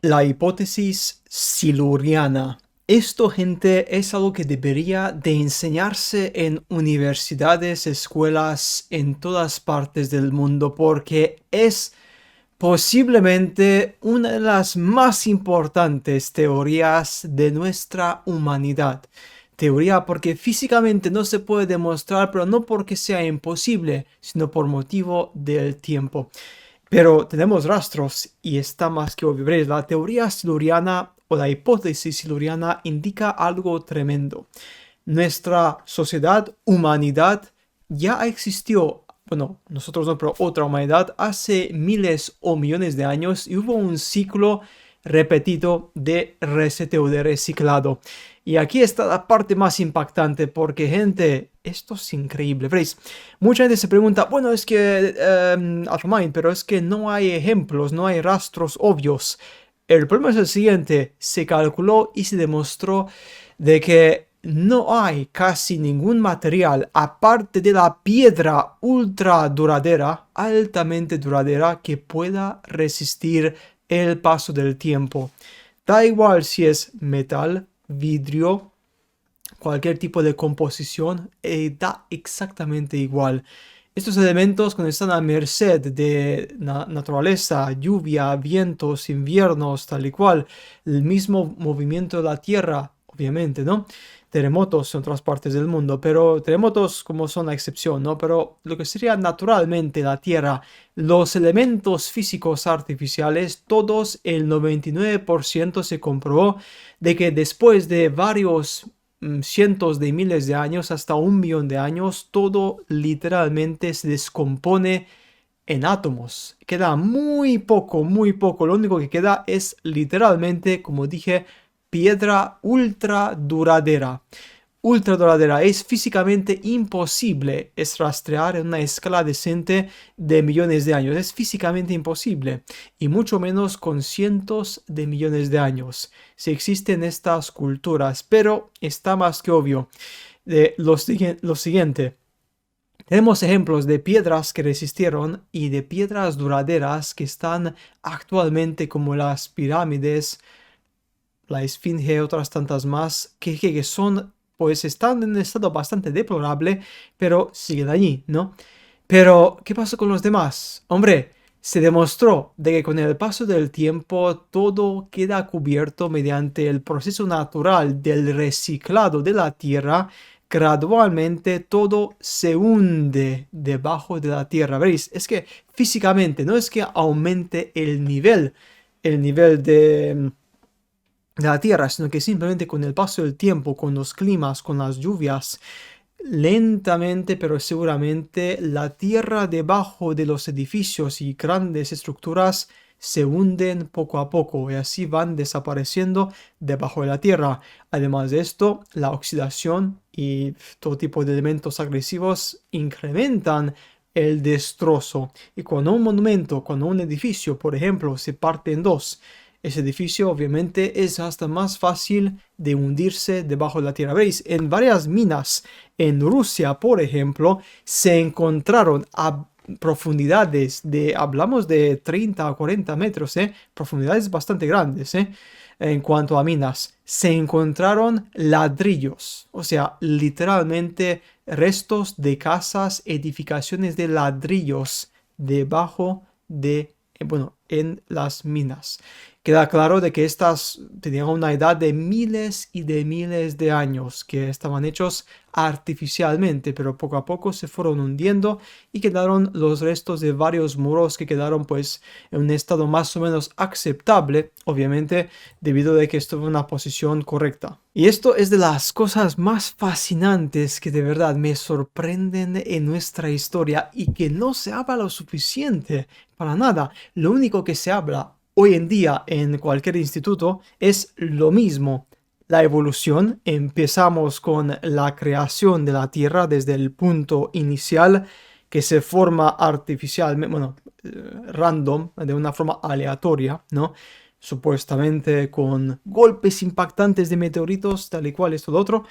La hipótesis siluriana. Esto, gente, es algo que debería de enseñarse en universidades, escuelas, en todas partes del mundo, porque es posiblemente una de las más importantes teorías de nuestra humanidad. Teoría porque físicamente no se puede demostrar, pero no porque sea imposible, sino por motivo del tiempo. Pero tenemos rastros y está más que obvio. Veréis, la teoría siluriana o la hipótesis siluriana indica algo tremendo. Nuestra sociedad, humanidad, ya existió, bueno, nosotros no, pero otra humanidad, hace miles o millones de años y hubo un ciclo repetido de reseteo, de reciclado. Y aquí está la parte más impactante porque, gente, esto es increíble. ¿Veis? Mucha gente se pregunta, bueno, es que, AlphaMind, pero es que no hay ejemplos, no hay rastros obvios. El problema es el siguiente, se calculó y se demostró de que no hay casi ningún material aparte de la piedra ultra duradera, altamente duradera, que pueda resistir el paso del tiempo. Da igual si es metal, vidrio, cualquier tipo de composición, da exactamente igual. Estos elementos, cuando están a merced de naturaleza, lluvia, vientos, inviernos, tal y cual, el mismo movimiento de la Tierra, obviamente, ¿no? Terremotos en otras partes del mundo, pero terremotos como son la excepción, ¿no? Pero lo que sería naturalmente la Tierra, los elementos físicos artificiales, todos el 99% se comprobó de que después de varios cientos de miles de años, hasta 1 millón de años, todo literalmente se descompone en átomos. Queda muy poco, muy poco. Lo único que queda es literalmente, como dije, piedra ultra duradera. Ultra duradera. Es físicamente imposible es rastrear en una escala decente de millones de años. Es físicamente imposible. Y mucho menos con cientos de millones de años. Si existen estas culturas. Pero está más que obvio. Lo siguiente. Tenemos ejemplos de piedras que resistieron y de piedras duraderas que están actualmente como las pirámides, la esfinge, otras tantas más, que son, pues están en un estado bastante deplorable, pero siguen allí, ¿no? Pero, ¿qué pasó con los demás? Hombre, se demostró de que con el paso del tiempo todo queda cubierto mediante el proceso natural del reciclado de la tierra. Gradualmente todo se hunde debajo de la tierra. ¿Veis? Es que físicamente no es que aumente el nivel de la tierra, sino que simplemente con el paso del tiempo, con los climas, con las lluvias, lentamente pero seguramente la tierra debajo de los edificios y grandes estructuras se hunden poco a poco y así van desapareciendo debajo de la tierra. Además de esto, la oxidación y todo tipo de elementos agresivos incrementan el destrozo. Y cuando un monumento, cuando un edificio, por ejemplo, se parte en dos, ese edificio obviamente es hasta más fácil de hundirse debajo de la tierra. Veis, en varias minas en Rusia, por ejemplo, se encontraron a profundidades de, hablamos de 30 a 40 metros, profundidades bastante grandes, en cuanto a minas. Se encontraron ladrillos, o sea, literalmente restos de casas, edificaciones de ladrillos debajo de, bueno, en las minas. Queda claro de que estas tenían una edad de miles de años, que estaban hechos artificialmente, pero poco a poco se fueron hundiendo y quedaron los restos de varios muros que quedaron pues en un estado más o menos aceptable, obviamente debido a que estuvo en una posición correcta. Y esto es de las cosas más fascinantes que de verdad me sorprenden en nuestra historia y que no se habla lo suficiente para nada. Lo único que se habla hoy en día en cualquier instituto es lo mismo. La evolución, empezamos con la creación de la Tierra desde el punto inicial que se forma artificialmente, bueno, random, de una forma aleatoria, ¿no? Supuestamente con golpes impactantes de meteoritos, tal y cual, esto lo otro.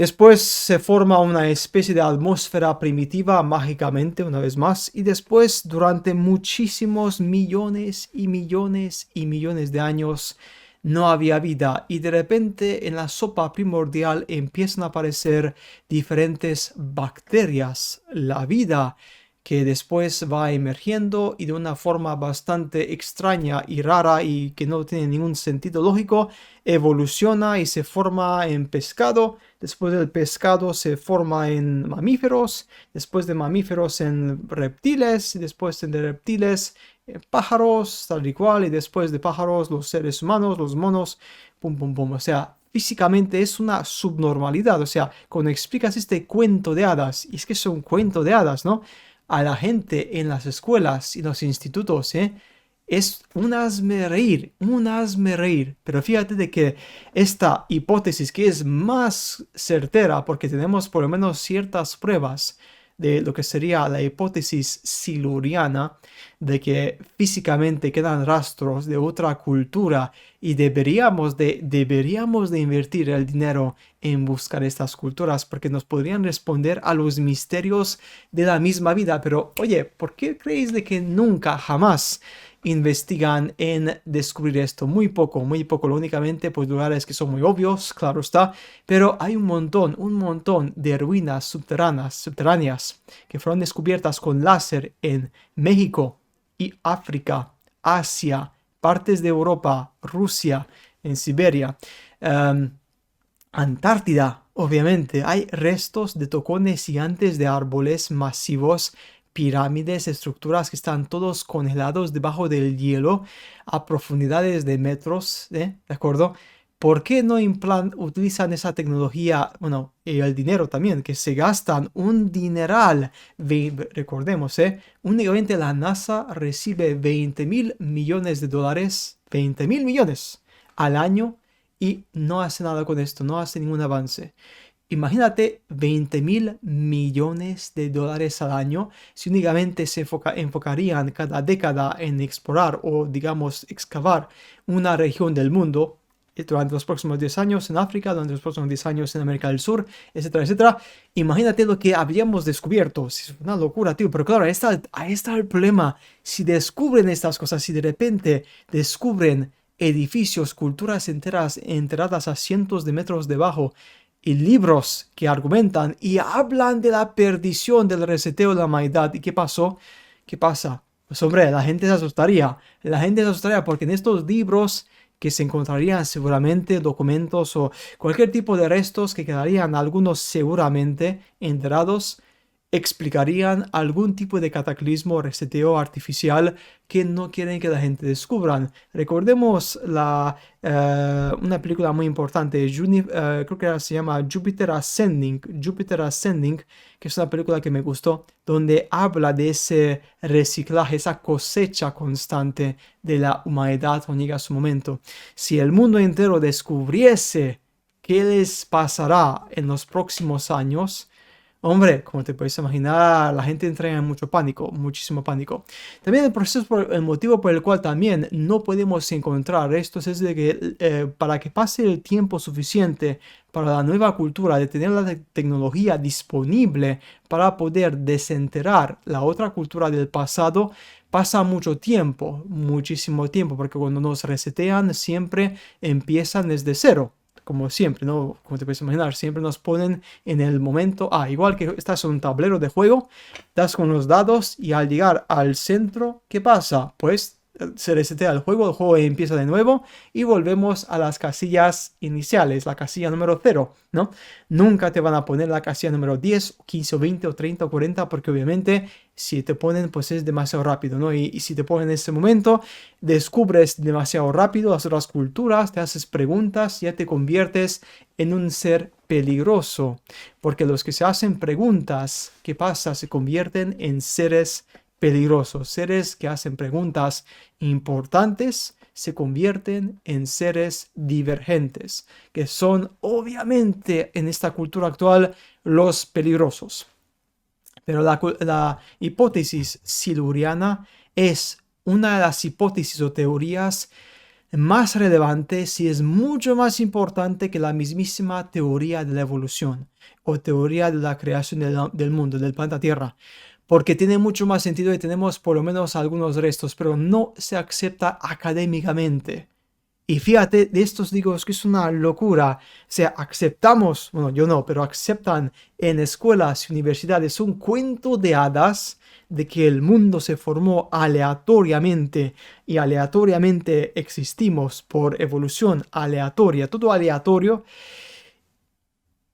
Después se forma una especie de atmósfera primitiva mágicamente, una vez más, y después durante muchísimos millones y millones y millones de años no había vida y de repente en la sopa primordial empiezan a aparecer diferentes bacterias, la vida que después va emergiendo y de una forma bastante extraña y rara y que no tiene ningún sentido lógico, evoluciona y se forma en pescado. Después del pescado se forma en mamíferos, después de mamíferos en reptiles, y después de reptiles en pájaros, tal y cual, y después de pájaros los seres humanos, los monos, pum, pum, pum. O sea, físicamente es una subnormalidad. O sea, cuando explicas este cuento de hadas, y es que es un cuento de hadas, ¿no? A la gente en las escuelas y los institutos, ¿eh? Es un hazme reír, pero fíjate de que esta hipótesis que es más certera porque tenemos por lo menos ciertas pruebas de lo que sería la hipótesis siluriana, de que físicamente quedan rastros de otra cultura y deberíamos de invertir el dinero en buscar estas culturas porque nos podrían responder a los misterios de la misma vida. Pero oye, ¿por qué creéis de que nunca, jamás investigan en descubrir esto? Muy poco, lo únicamente pues lugares que son muy obvios, claro está, pero hay un montón de ruinas subterráneas que fueron descubiertas con láser en México y África, Asia, partes de Europa, Rusia, en Siberia, em, Antártida, obviamente. Hay restos de tocones gigantes de árboles masivos, pirámides, estructuras que están todos congelados debajo del hielo a profundidades de metros, ¿De acuerdo? ¿Por qué no utilizan esa tecnología, bueno, y el dinero también, que se gastan un dineral? Recordemos, únicamente la NASA recibe 20.000 millones de dólares, 20.000 millones al año y no hace nada con esto, no hace ningún avance. Imagínate 20.000 millones de dólares al año si únicamente se enfocarían cada década en explorar o, digamos, excavar una región del mundo durante los próximos 10 años en África, durante los próximos 10 años en América del Sur, etcétera, etcétera. Imagínate lo que habríamos descubierto. Es una locura, tío. Pero claro, ahí está el problema. Si descubren estas cosas, si de repente descubren edificios, culturas enteras enterradas a cientos de metros debajo, y libros que argumentan y hablan de la perdición del reseteo de la humanidad. ¿Y qué pasó? ¿Qué pasa? Pues hombre, la gente se asustaría. La gente se asustaría porque en estos libros que se encontrarían seguramente documentos o cualquier tipo de restos que quedarían algunos seguramente enterrados, explicarían algún tipo de cataclismo o reseteo artificial que no quieren que la gente descubran. Recordemos una película muy importante, creo que se llama Jupiter Ascending, que es una película que me gustó, donde habla de ese reciclaje, esa cosecha constante de la humanidad cuando llega su momento. Si el mundo entero descubriese qué les pasará en los próximos años, hombre, como te puedes imaginar, la gente entra en mucho pánico, muchísimo pánico. También el motivo por el cual también no podemos encontrar estos es de que para que pase el tiempo suficiente para la nueva cultura de tener la tecnología disponible para poder desenterrar la otra cultura del pasado, pasa mucho tiempo, muchísimo tiempo, porque cuando nos resetean siempre empiezan desde cero. Como siempre, ¿no? Como te puedes imaginar, siempre nos ponen en el momento. Igual que estás en un tablero de juego, das con los dados y al llegar al centro, ¿qué pasa? Pues se resetea el juego empieza de nuevo y volvemos a las casillas iniciales, la casilla número 0, ¿no? Nunca te van a poner la casilla número 10, 15 o 20 o 30 o 40 porque obviamente si te ponen pues es demasiado rápido, ¿no? Y si te ponen en ese momento, descubres demasiado rápido las otras culturas, te haces preguntas, ya te conviertes en un ser peligroso, porque los que se hacen preguntas, ¿qué pasa? Se convierten en seres peligrosos, seres que hacen preguntas importantes se convierten en seres divergentes, que son obviamente en esta cultura actual los peligrosos. Pero la hipótesis siluriana es una de las hipótesis o teorías más relevante, si es mucho más importante que la mismísima teoría de la evolución o teoría de la creación del mundo, del planeta Tierra, porque tiene mucho más sentido y tenemos por lo menos algunos restos, pero no se acepta académicamente. Y fíjate, de estos digo, es que es una locura. O sea, aceptamos, bueno, yo no, pero aceptan en escuelas y universidades un cuento de hadas de que el mundo se formó aleatoriamente y aleatoriamente existimos por evolución aleatoria, todo aleatorio,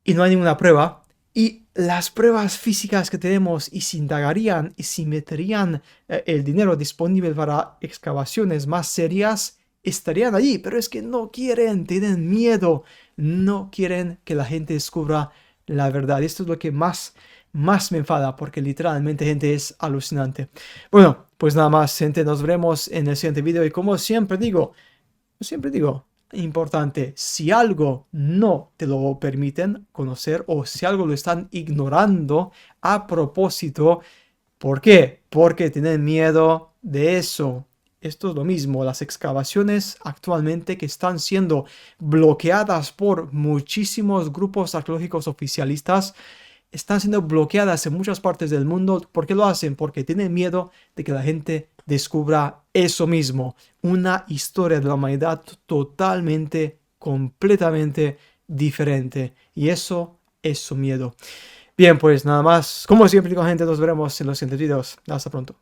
y no hay ninguna prueba. Y las pruebas físicas que tenemos y si indagarían y si meterían el dinero disponible para excavaciones más serias, estarían allí. Pero es que no quieren, tienen miedo, no quieren que la gente descubra la verdad. Y esto es lo que más me enfada, porque literalmente, gente, es alucinante. Bueno, pues nada más, gente, nos veremos en el siguiente video. Y como siempre digo, importante, si algo no te lo permiten conocer o si algo lo están ignorando a propósito, ¿por qué? Porque tienen miedo de eso. Esto es lo mismo, las excavaciones actualmente que están siendo bloqueadas por muchísimos grupos arqueológicos oficialistas, están siendo bloqueadas en muchas partes del mundo. ¿Por qué lo hacen? Porque tienen miedo de que la gente descubra eso mismo, una historia de la humanidad totalmente, completamente diferente. Y eso es su miedo. Bien, pues nada más. Como siempre digo, gente, nos veremos en los siguientes videos. Hasta pronto.